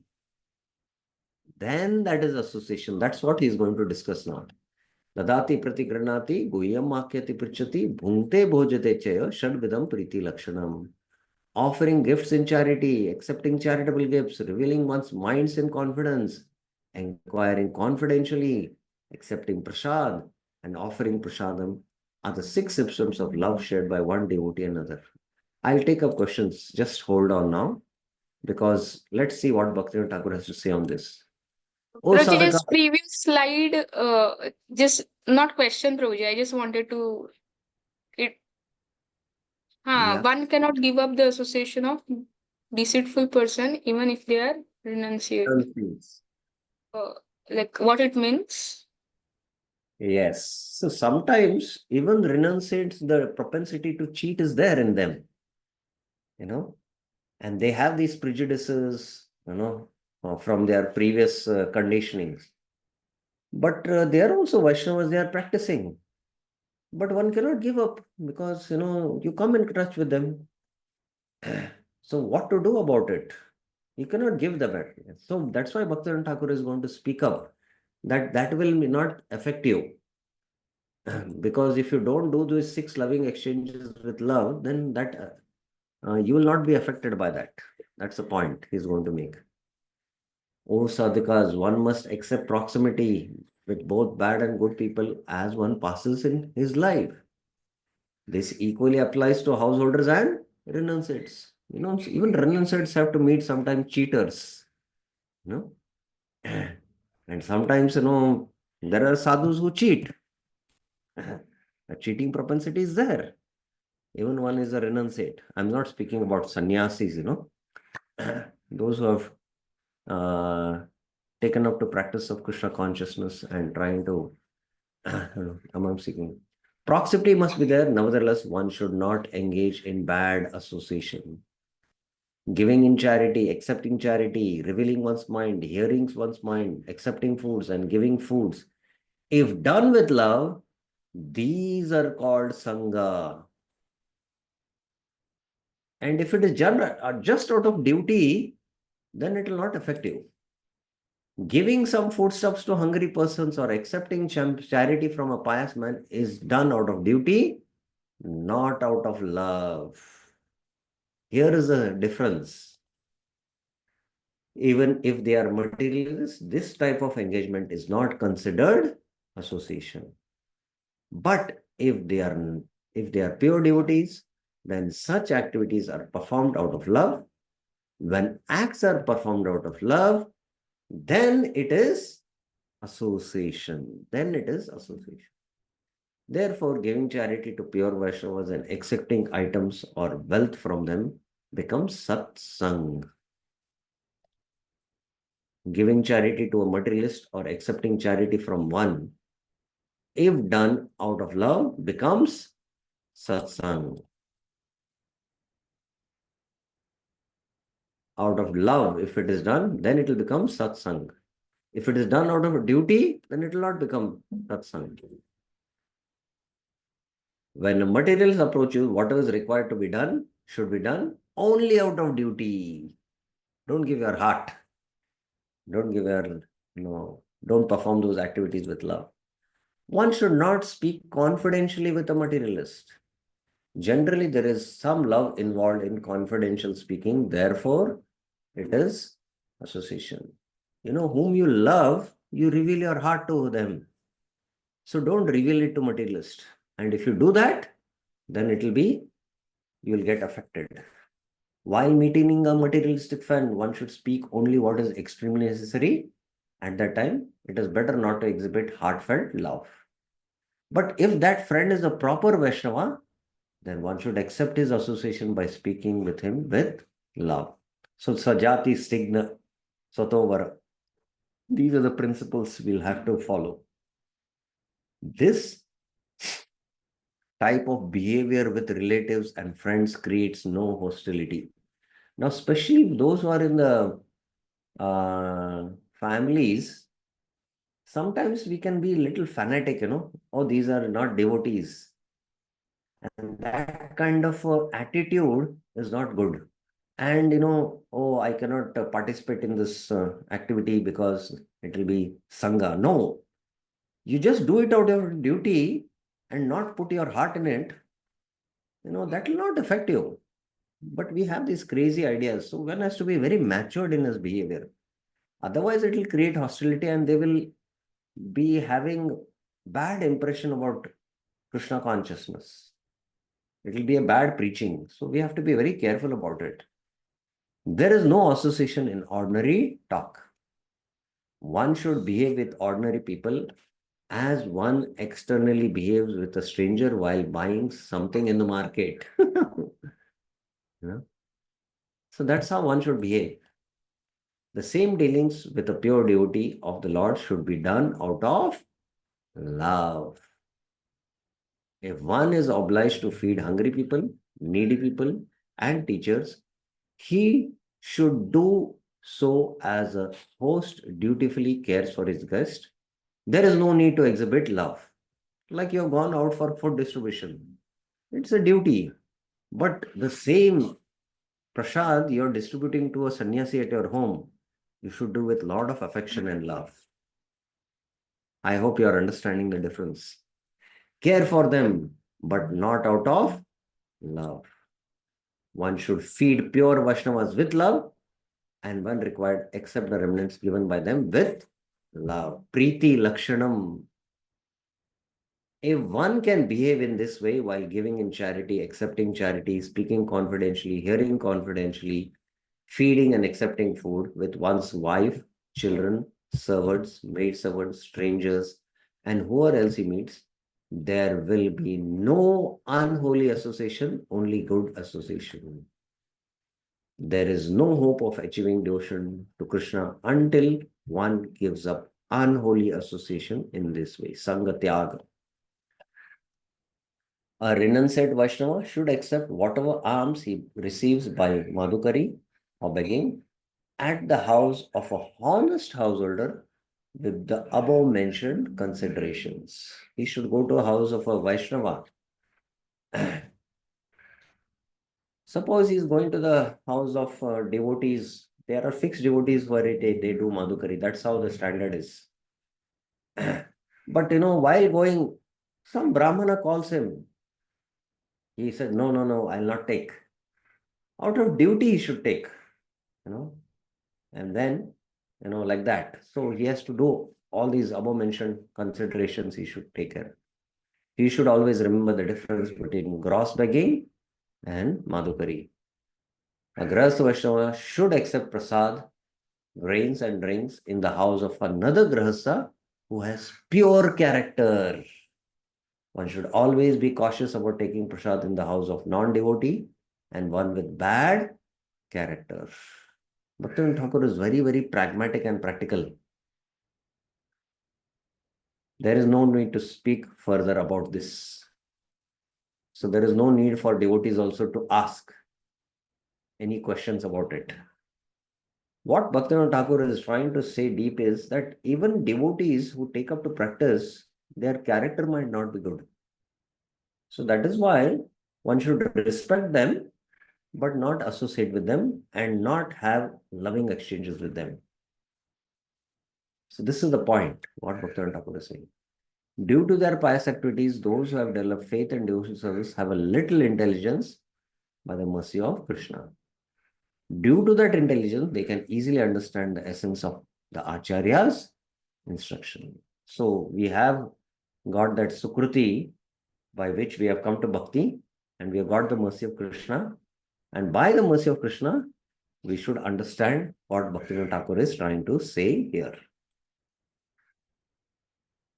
then that is association. That's what he is going to discuss now. Dadati pratigranati guhyam makyati prichati bhungte bhojate chaya shadvidam priti lakshanam. Offering gifts in charity, accepting charitable gifts, revealing one's minds in confidence, inquiring confidentially, accepting prasad, and offering prasadam are the 6 symptoms of love shared by one devotee and another. I'll take up questions. Just hold on now, because let's see what Bhaktivinoda Thakur has to say on this. Oh, Prabhuji, Sadhaka. just previous slide, just not question, Prabhuji. I just wanted to it. Yeah. One cannot give up the association of deceitful person even if they are renunciate. Nonsense. Uh, like what it means? Yes. So sometimes even renunciates, the propensity to cheat is there in them, you know, and they have these prejudices, from their previous conditionings. But they are also Vaishnavas, they are practicing. But one cannot give up because, you come in touch with them. So what to do about it? You cannot give them it. So that's why Bhaktivinoda Thakur is going to speak up that that will not affect you. Because if you don't do those 6 loving exchanges with love, then that you will not be affected by that. That's the point he's going to make. Oh, sadhakas, one must accept proximity with both bad and good people as one passes in his life. This equally applies to householders and renunciates. Even renunciates have to meet sometimes cheaters. You know, and sometimes there are sadhus who cheat. A cheating propensity is there. Even one is a renunciate. I'm not speaking about sannyasis, those who have taken up to practice of Krishna consciousness and trying to among seeking. Proximity must be there. Nevertheless, one should not engage in bad association. Giving in charity, accepting charity, revealing one's mind, hearing one's mind, accepting foods and giving foods. If done with love, these are called Sanga. And if it is just out of duty, then it will not affect you. Giving some foodstuffs to hungry persons or accepting charity from a pious man is done out of duty, not out of love. Here is a difference. Even if they are materialists, this type of engagement is not considered association. But if they are pure devotees, then such activities are performed out of love. When acts are performed out of love, then it is association. Then it is association. Therefore, giving charity to pure Vaishnavas and accepting items or wealth from them becomes satsang. Giving charity to a materialist or accepting charity from one, if done out of love, becomes satsang. Out of love, if it is done, then it will become satsang. If it is done out of duty, then it will not become satsang. When a materialist approach you, whatever is required to be done should be done only out of duty. Don't give your heart. Don't give your, don't perform those activities with love. One should not speak confidentially with a materialist. Generally, there is some love involved in confidential speaking. Therefore, it is association. Whom you love, you reveal your heart to them. So don't reveal it to materialist. And if you do that, then you will get affected. While meeting a materialistic friend, one should speak only what is extremely necessary. At that time, it is better not to exhibit heartfelt love. But if that friend is a proper Vaishnava, then one should accept his association by speaking with him with love. So, Sajati Stigna Satovara. These are the principles we'll have to follow. This type of behavior with relatives and friends creates no hostility. Now, especially those who are in the families, sometimes we can be a little fanatic, oh, these are not devotees. And that kind of attitude is not good. And, oh, I cannot participate in this activity because it will be Sanga. No, you just do it out of duty and not put your heart in it, that will not affect you. But we have these crazy ideas. So one has to be very matured in his behavior. Otherwise, it will create hostility and they will be having bad impression about Krishna consciousness. It will be a bad preaching. So we have to be very careful about it. There is no association in ordinary talk. one should behave with ordinary people as one externally behaves with a stranger while buying something in the market. You know? So that's how one should behave. The same dealings with a pure devotee of the Lord should be done out of love. If one is obliged to feed hungry people, needy people, and teachers, he should do so as a host dutifully cares for his guest. There is no need to exhibit love. Like you have gone out for food distribution. It's a duty. But the same prasad you're distributing to a sannyasi at your home, you should do with a lot of affection and love. I hope you are understanding the difference. Care for them, but not out of love. One should feed pure Vaishnavas with love, and when required, accept the remnants given by them with love. Preeti Lakshanam. If one can behave in this way while giving in charity, accepting charity, speaking confidentially, hearing confidentially, feeding and accepting food with one's wife, children, servants, maidservants, strangers, and whoever else he meets, there will be no unholy association, only good association. There is no hope of achieving devotion to Krishna until one gives up unholy association in this way. Sanga Tyāgāt. A renunciate Vaishnava should accept whatever alms he receives by Madhukari or begging at the house of a honest householder with the above mentioned considerations. He should go to a house of a Vaishnava. Suppose he is going to the house of devotees. There are fixed devotees where they do Madhukari. That's how the standard is. But while going, some Brahmana calls him. He said, no, no, no, I'll not take. Out of duty, he should take, and then, like that. So he has to do all these above mentioned considerations he should take care. He should always remember the difference between gross begging and Madhukari. A Grahastha Vaishnava should accept prasad, grains and drinks in the house of another Grahastha who has pure character. One should always be cautious about taking prasad in the house of non-devotee and one with bad character. Bhaktivinoda Thakur is very, very pragmatic and practical. There is no need to speak further about this. So there is no need for devotees also to ask any questions about it. What Bhaktivinoda Thakur is trying to say deep is that even devotees who take up to practice, their character might not be good. So that is why one should respect them, but not associate with them and not have loving exchanges with them. So this is the point, what Bhaktivinoda Thakur is saying. Due to their pious activities, those who have developed faith and devotional service have a little intelligence by the mercy of Krishna. Due to that intelligence, they can easily understand the essence of the Acharya's instruction. So we have got that Sukruti by which we have come to Bhakti, and we have got the mercy of Krishna. And by the mercy of Krishna, we should understand what Bhaktivinoda Thakur is trying to say here.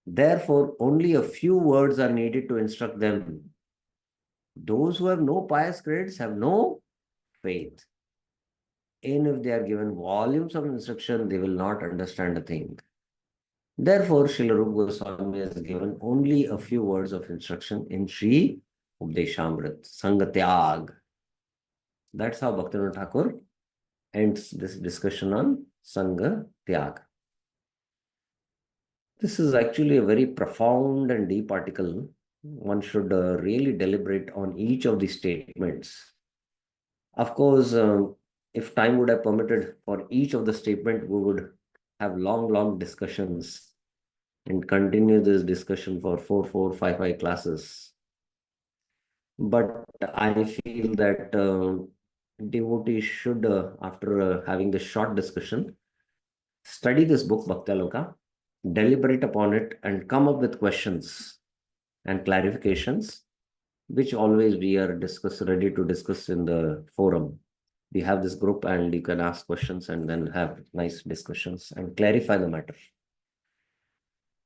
Therefore, only a few words are needed to instruct them. Those who have no pious credits have no faith. And if they are given volumes of instruction, they will not understand a thing. Therefore, Srila Rupa Goswami has given only a few words of instruction in Sri Updeshamrit, Sanga Tyāgāt. That's how Bhaktivinoda Thakur ends this discussion on Sanga Tyāgāt. This is actually a very profound and deep article. One should really deliberate on each of these statements. Of course, if time would have permitted for each of the statement, we would have long discussions and continue this discussion for 4, 5 classes. But I feel that devotees should, after having this short discussion, study this book, Bhaktyaloka, deliberate upon it, and come up with questions and clarifications, which always we are ready to discuss in the forum. we have this group and you can ask questions and then have nice discussions and clarify the matter.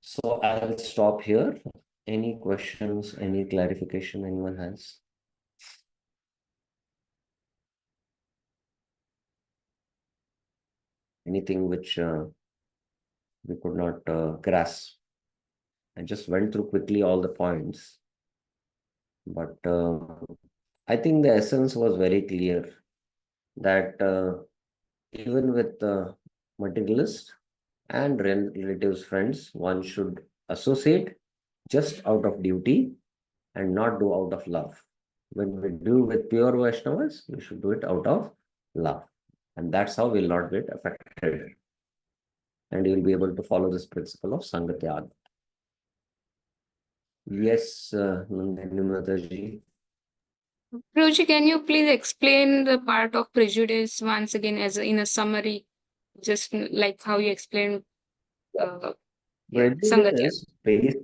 So I'll stop here. Any questions, any clarification anyone has? Anything which we could not grasp? I just went through quickly all the points, but I think the essence was very clear that even with materialist and relatives, friends, one should associate just out of duty and not do out of love. When we do with pure Vaishnavas, we should do it out of love. And that's how we'll not get affected. And you'll be able to follow this principle of Sanga Tyāgāt. Yes, Nandini Mataji. Prabhuji, can you please explain the part of prejudice once again in a summary, just like how you explained Sangatya? Prejudice,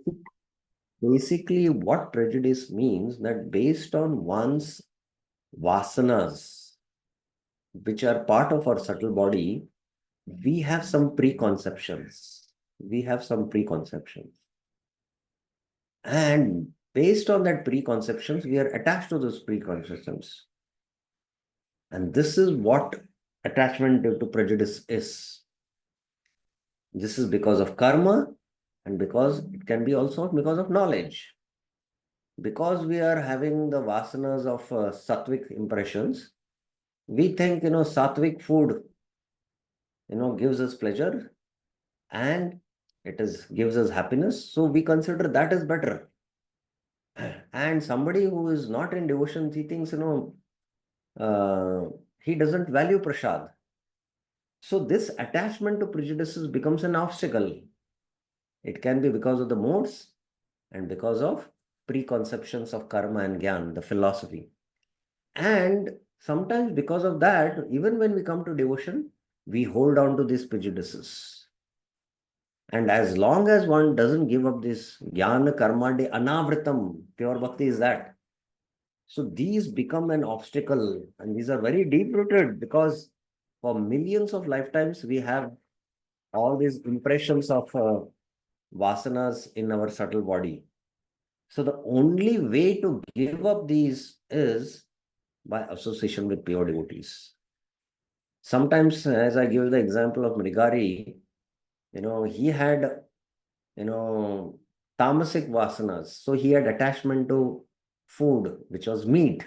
basically what prejudice means that based on one's vasanas, which are part of our subtle body, we have some preconceptions. We have some preconceptions. And based on that preconceptions, we are attached to those preconceptions. And this is what attachment due to prejudice is. This is because of karma, and because it can be also because of knowledge. Because we are having the vasanas of sattvic impressions, we think, sattvic food, gives us pleasure and gives us happiness. So we consider that as better. And somebody who is not in devotion, he thinks, he doesn't value prasad. So this attachment to prejudices becomes an obstacle. It can be because of the modes and because of preconceptions of karma and gyan, the philosophy. And sometimes because of that, even when we come to devotion, we hold on to these prejudices. And as long as one doesn't give up this jnana karma de anavritam, pure bhakti is that. So these become an obstacle, and these are very deep rooted because for millions of lifetimes we have all these impressions of vasanas in our subtle body. So the only way to give up these is by association with pure devotees. Sometimes, as I give the example of Mrigari, he had, tamasic vasanas. So he had attachment to food, which was meat.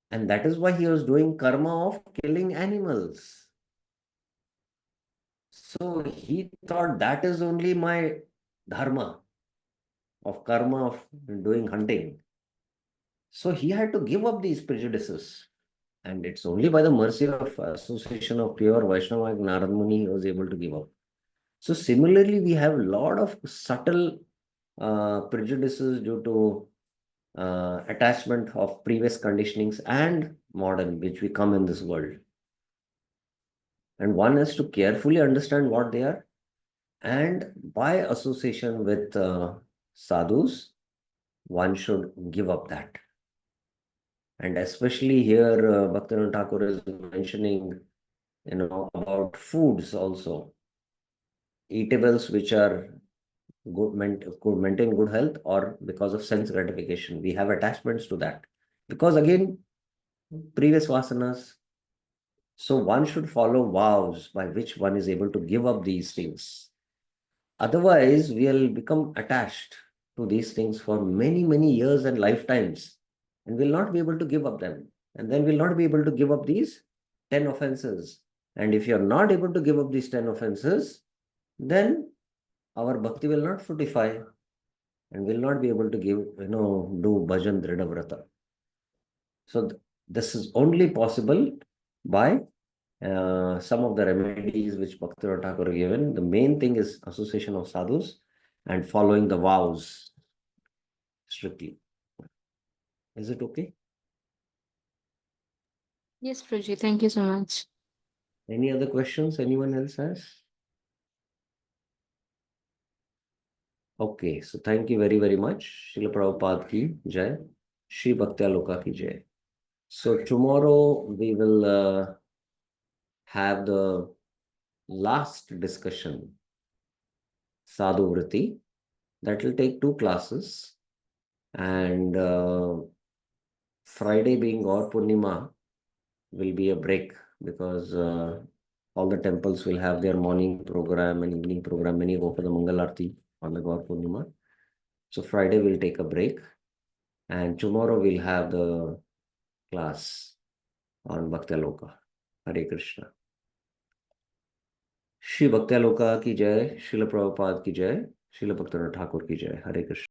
And that is why he was doing karma of killing animals. So he thought that is only my dharma of karma of doing hunting. So he had to give up these prejudices. And it's only by the mercy of association of pure Vaishnava like Narad Muni he was able to give up. So similarly, we have a lot of subtle prejudices due to attachment of previous conditionings and modern, which we come in this world. And one has to carefully understand what they are. And by association with sadhus, one should give up that. And especially here, Bhaktivinoda Thakur is mentioning, about foods also. Eatables which are could maintain good health or because of sense gratification. We have attachments to that. Because again, previous vasanas. So one should follow vows by which one is able to give up these things. Otherwise, we'll become attached to these things for many, many years and lifetimes, and will not be able to give up them. And then we'll not be able to give up these 10 offenses. And if you're not able to give up these 10 offenses, then our bhakti will not fructify and will not be able to do bhajan drida vrata. So this is only possible by some of the remedies which Bhaktivinoda Thakur given. The main thing is association of sadhus and following the vows strictly. Is it okay? Yes, Prabhuji, thank you so much. Any other questions anyone else has? Okay, so thank you very, very much. Srila Prabhupada ki jai. Shri Bhaktyaloka ki jai. So tomorrow we will have the last discussion, Sadhu Vriti. That will take 2 classes. And Friday being Gaur Purnima will be a break because all the temples will have their morning program and evening program. Many go for the Mangal Aarti on the Gaur Purnima. So Friday we'll take a break. And tomorrow we'll have the class on Bhaktyaloka. Hare Krishna. Shri भक्त्यालोका की जय, श्रील प्रभुपाद की जय, श्रील भक्तनाथ ठाकुर की जय. हरे कृष्ण.